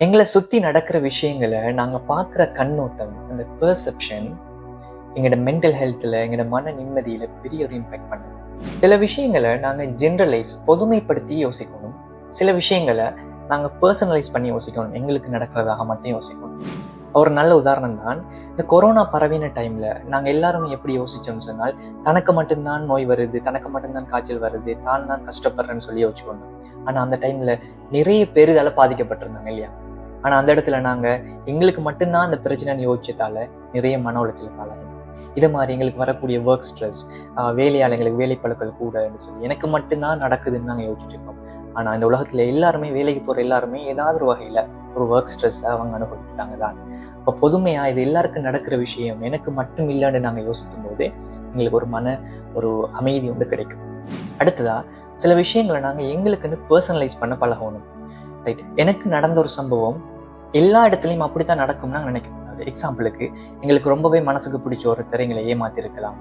எங்களை சுற்றி நடக்கிற விஷயங்களை நாங்கள் பார்க்குற கண்ணோட்டம், அந்த பெர்செப்ஷன் எங்களோட மென்டல் ஹெல்த்தில், எங்களோட மன நிம்மதியில் பெரிய ஒரு இம்பேக்ட் பண்ணுது. சில விஷயங்களை நாங்கள் ஜென்ரலைஸ், பொதுமைப்படுத்தி யோசிக்கணும். சில விஷயங்களை நாங்கள் பர்சனலைஸ் பண்ணி யோசிக்கணும், எங்களுக்கு நடக்கிறதாக மட்டும் யோசிக்கணும். ஒரு நல்ல உதாரணம் தான், இந்த கொரோனா பரவின டைமில் நாங்கள் எல்லாருமே எப்படி யோசிச்சோம்னு சொன்னால், தனக்கு மட்டும்தான் நோய் வருது, தனக்கு மட்டும்தான் காய்ச்சல் வருது, தான் கஷ்டப்படுறேன்னு சொல்லி யோசிச்சுக்கணும். ஆனால் அந்த டைமில் நிறைய பேர் இதால் பாதிக்கப்பட்டிருந்தாங்க இல்லையா? ஆனால் அந்த இடத்துல நாங்கள் எங்களுக்கு மட்டும்தான் அந்த பிரச்சனைன்னு யோசிச்சதால நிறைய மன உளைச்சலுக்கு ஆளாகும். இது மாதிரி எங்களுக்கு வரக்கூடிய ஒர்க் ஸ்ட்ரெஸ், வேலையால் எங்களுக்கு வேலைப்பழுக்கள் கூடன்னு சொல்லி எனக்கு மட்டும்தான் நடக்குதுன்னு நாங்கள் யோசிச்சுட்டு இருக்கோம். ஆனால் இந்த உலகத்தில் எல்லாருமே, வேலைக்கு போகிற எல்லாருமே ஏதாவது ஒரு வகையில் ஒரு ஒர்க் ஸ்ட்ரெஸ்ஸை அவங்க அனுபவிக்கிறாங்க தான். இப்போ பொதுமையாக இது எல்லாருக்கும் நடக்கிற விஷயம் எனக்கு மட்டும் இல்லைன்னு நாங்கள் யோசிக்கும் போது எங்களுக்கு ஒரு அமைதி ஒன்று கிடைக்கும். அடுத்ததாக சில விஷயங்களை நாங்கள் எங்களுக்குன்னு பர்சனலைஸ் பண்ண பழகணும். ரைட், எனக்கு நடந்த ஒரு சம்பவம் எல்லா இடத்துலையும் அப்படித்தான் நடக்கும்னு நாங்கள் நினைக்கக்கூடாது. எக்ஸாம்பிளுக்கு, எங்களுக்கு ரொம்பவே மனசுக்கு பிடிச்ச ஒருத்தர் எங்களை ஏமாத்திருக்கலாம்,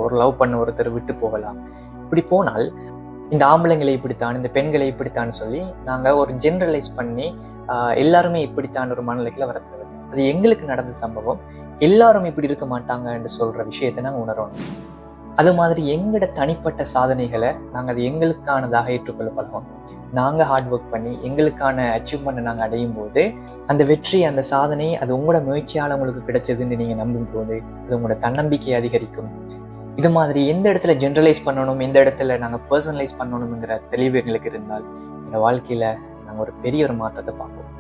ஒரு லவ் பண்ண ஒருத்தர் விட்டு போகலாம். இப்படி போனால் இந்த ஆம்பளைங்களை இப்படித்தான், இந்த பெண்களை இப்படித்தான்னு சொல்லி நாங்கள் ஒரு ஜென்ரலைஸ் பண்ணி எல்லாருமே இப்படித்தான் ஒரு மனநிலைக்குள்ள வரது. அது எங்களுக்கு நடந்த சம்பவம், எல்லாரும் இப்படி இருக்க மாட்டாங்க என்று சொல்ற விஷயத்தை நாங்கள் உணரணும். அது மாதிரி எங்களோட தனிப்பட்ட சாதனைகளை நாங்கள் அது எங்களுக்கானதாக ஏற்றுக்கொள்ள பழகணும். நாங்கள் ஹார்ட் ஒர்க் பண்ணி எங்களுக்கான அச்சீவ்மெண்ட்டை நாங்கள் அடையும் போது அந்த வெற்றி, அந்த சாதனை அது உங்களோட முயற்சியால் உங்களுக்கு கிடைச்சதுன்னு நீங்கள் நம்பும் போது அது உங்களோட தன்னம்பிக்கையை அதிகரிக்கும். இது மாதிரி எந்த இடத்துல ஜென்ரலைஸ் பண்ணணும், எந்த இடத்துல நாங்கள் பர்சனலைஸ் பண்ணணுங்கிற தெளிவு எங்களுக்கு இருந்தால் இந்த வாழ்க்கையில் நாங்கள் ஒரு பெரிய ஒரு மாற்றத்தை பார்ப்போம்.